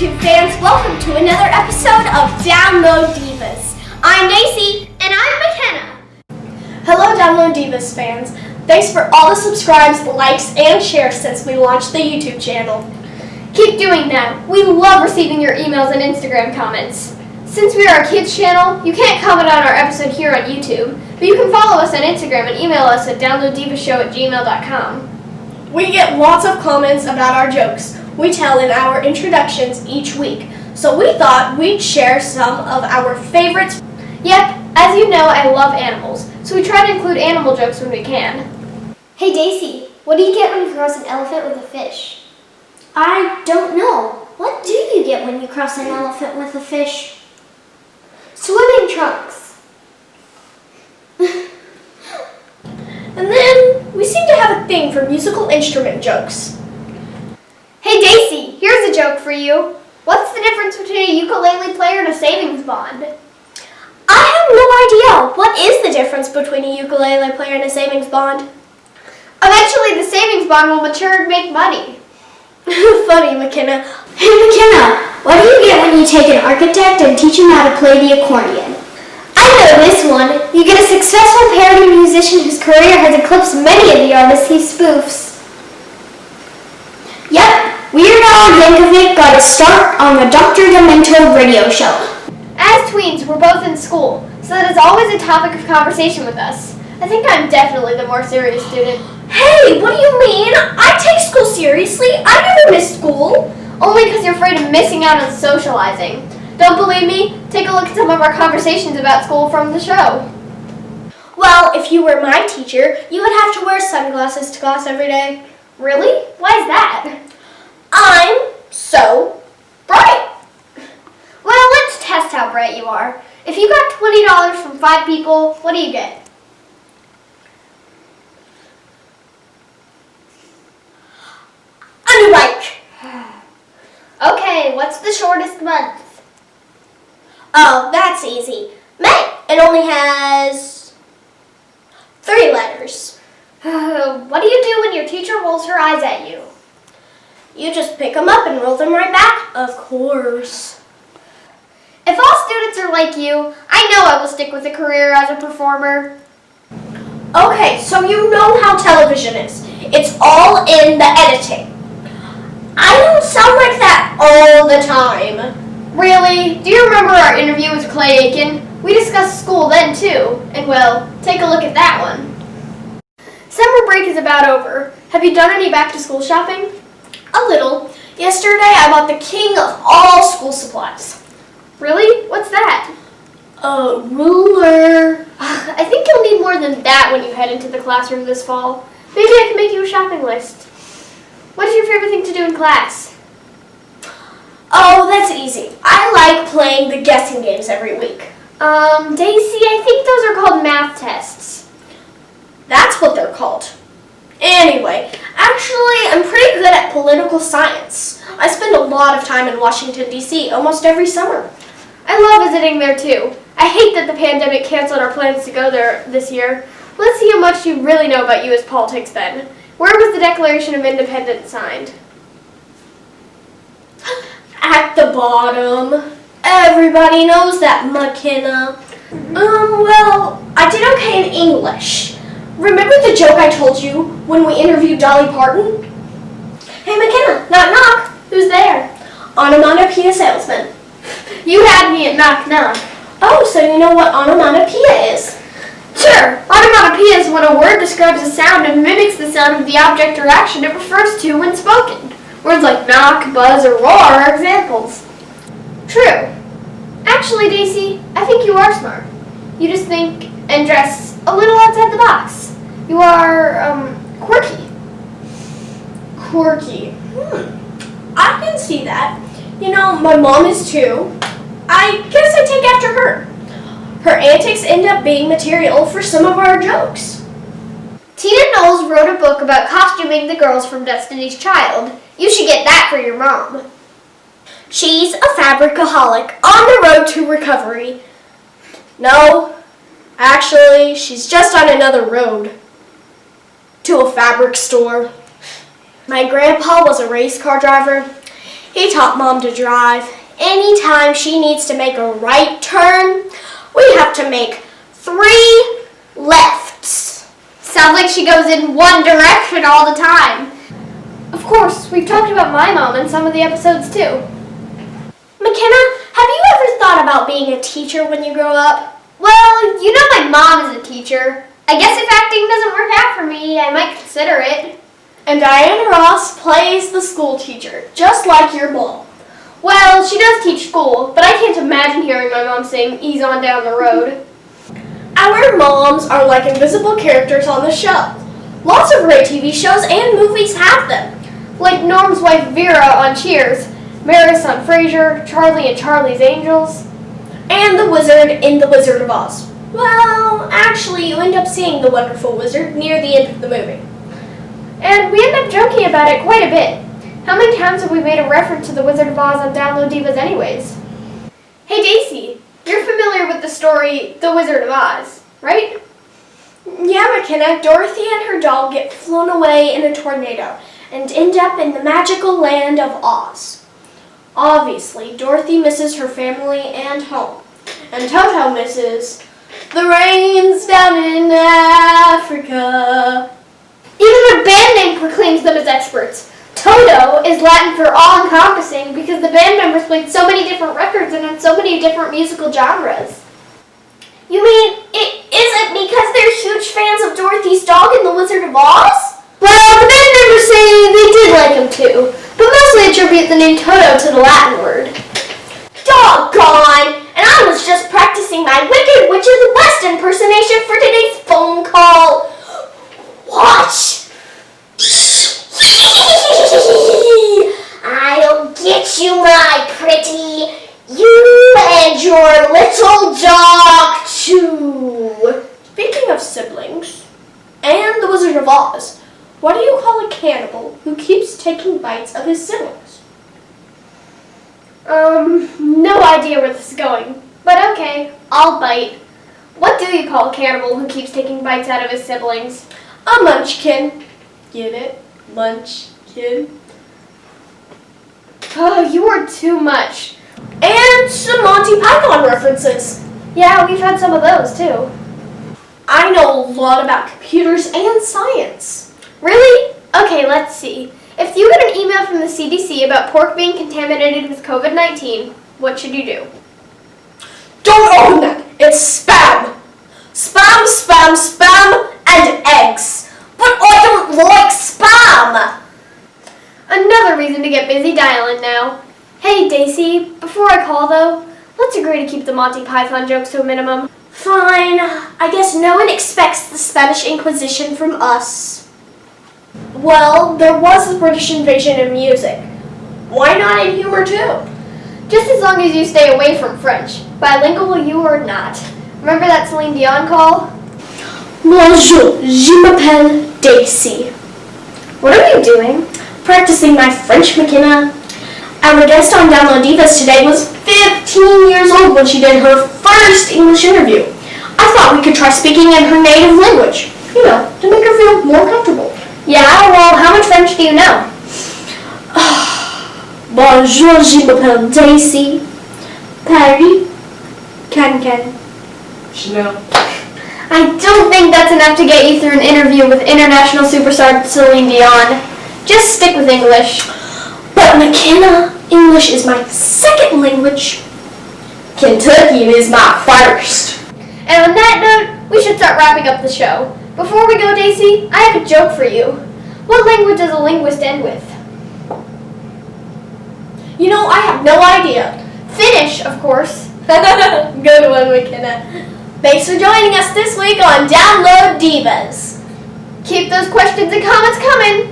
YouTube fans, welcome to another episode of Download Divas. I'm Dacy. And I'm McKenna. Hello Download Divas fans. Thanks for all the subscribes, likes, and shares since we launched the YouTube channel. Keep doing that. We love receiving your emails and Instagram comments. Since we are a kids channel, you can't comment on our episode here on YouTube, but you can follow us on Instagram and email us at downloaddivashow@gmail.com. We get lots of comments about our jokes we tell in our introductions each week, so we thought we'd share some of our favorites. Yep, as you know, I love animals, so we try to include animal jokes when we can. Hey Dacy, what do you get when you cross an elephant with a fish? I don't know. What do you get when you cross an elephant with a fish? Swimming trunks. And then we seem to have a thing for musical instrument jokes. Hey Dacy, here's a joke for you. What's the difference between a ukulele player and a savings bond? I have no idea. What is the difference between a ukulele player and a savings bond? Eventually the savings bond will mature and make money. Funny, McKenna. Hey McKenna, what do you get when you take an architect and teach him how to play the accordion? I know this one. You get a successful parody musician whose career has eclipsed many of the artists he spoofs. Yep, Weird Al Yankovic got a start on the Dr. Demento radio show. As tweens, we're both in school, so that is always a topic of conversation with us. I think I'm definitely the more serious student. Hey, what do you mean? I take school seriously. I never miss school. Only because you're afraid of missing out on socializing. Don't believe me? Take a look at some of our conversations about school from the show. Well, if you were my teacher, you would have to wear sunglasses to class every day. Really? Why is that? I'm so bright. Well, let's test how bright you are. If you got $20 from 5 people, what do you get? A new bike. Okay, what's the shortest month? Oh, that's easy. May. It only has 3 letters. What do you do when your teacher rolls her eyes at you? You just pick them up and roll them right back, of course. If all students are like you, I know I will stick with a career as a performer. Okay, so you know how television is. It's all in the editing. I don't sound like that all the time. Really? Do you remember our interview with Clay Aiken? We discussed school then too, and well, take a look at that one. Summer break is about over. Have you done any back-to-school shopping? A little. Yesterday I bought the king of all school supplies. Really? What's that? A ruler. I think you'll need more than that when you head into the classroom this fall. Maybe I can make you a shopping list. What is your favorite thing to do in class? Oh, that's easy. I like playing the guessing games every week. Dacy, I think those are called math tests. That's what they're called. Anyway, actually, I'm pretty good at political science. I spend a lot of time in Washington, D.C. almost every summer. I love visiting there too. I hate that the pandemic canceled our plans to go there this year. Let's see how much you really know about U.S. politics then. Where was the Declaration of Independence signed? At the bottom. Everybody knows that, McKenna. Well, I did okay in English. Remember the joke I told you when we interviewed Dolly Parton? Hey, McKenna, knock knock. Who's there? Onomatopoeia salesman. You had me at knock knock. Oh, so you know what onomatopoeia is? Sure. Onomatopoeia is when a word describes a sound and mimics the sound of the object or action it refers to when spoken. Words like knock, buzz, or roar are examples. True. Actually, Dacy, I think you are smart. You just think and dress a little outside the box. You are, quirky. Quirky. I can see that. You know, my mom is too. I guess I take after her. Her antics end up being material for some of our jokes. Tina Knowles wrote a book about costuming the girls from Destiny's Child. You should get that for your mom. She's a fabricaholic on the road to recovery. No, actually, she's just on another road. To a fabric store. My grandpa was a race car driver. He taught Mom to drive. Anytime she needs to make a right turn, we have to make 3 lefts. Sounds like she goes in one direction all the time. Of course, we've talked about my mom in some of the episodes too. McKenna, have you ever thought about being a teacher when you grow up? Well, you know my mom is a teacher. I guess if acting doesn't work out for me, I might consider it. And Diana Ross plays the school teacher, just like your mom. Well, she does teach school, but I can't imagine hearing my mom sing Ease On Down the Road. Our moms are like invisible characters on the show. Lots of great TV shows and movies have them. Like Norm's wife Vera on Cheers, Maris on Frasier, Charlie and Charlie's Angels. And the wizard in The Wizard of Oz. Well, actually, you end up seeing the wonderful wizard near the end of the movie. And we end up joking about it quite a bit. How many times have we made a reference to The Wizard of Oz on Download Divas anyways? Hey Daisy, you're familiar with the story The Wizard of Oz, right? Yeah, McKenna, Dorothy and her doll get flown away in a tornado and end up in the magical land of Oz. Obviously, Dorothy misses her family and home, and Toto misses the rains down in Africa. Even their band name proclaims them as experts. Toto is Latin for all-encompassing because the band members played so many different records and in so many different musical genres. You mean it isn't because they're huge fans of Dorothy's dog in The Wizard of Oz? Well, the band members say they did like him too, but mostly attribute the name Toto to the Latin word. Doggone! And I was just practicing my Wicked Witch of the West impersonation for today's phone call. Watch! I'll get you, my pretty. You and your little dog, too. Speaking of siblings, and The Wizard of Oz, what do you call a cannibal who keeps taking bites of his siblings? No idea where this is going. But okay, I'll bite. What do you call a cannibal who keeps taking bites out of his siblings? A munchkin. Get it? Munchkin. Oh, you are too much. And some Monty Python references. Yeah, we've had some of those too. I know a lot about computers and science. Really? Okay, let's see. If you get an email from the CDC about pork being contaminated with COVID-19, what should you do? Don't open that! It's spam! Spam, spam, spam, and eggs. But I don't like spam! Another reason to get busy dialing now. Hey, Daisy, before I call though, let's agree to keep the Monty Python jokes to a minimum. Fine. I guess no one expects the Spanish Inquisition from us. Well, there was the British invasion in music. Why not in humor too? Just as long as you stay away from French, bilingual you or not. Remember that Celine Dion call? Bonjour, je m'appelle Dacy. What are you doing? Practicing my French, McKenna. Our guest on Download Divas today was 15 years old when she did her first English interview. I thought we could try speaking in her native language, to make her feel more comfortable. Yeah, well, how much French do you know? Bonjour, je m'appelle Dacy. Paris, Can. Chanel. I don't think that's enough to get you through an interview with international superstar Celine Dion. Just stick with English. But McKenna, English is my second language. Kentucky is my first. And on that note, we should start wrapping up the show. Before we go, Daisy, I have a joke for you. What language does a linguist end with? I have no idea. Finnish, of course. Good one, McKenna. Thanks for joining us this week on Download Divas. Keep those questions and comments coming.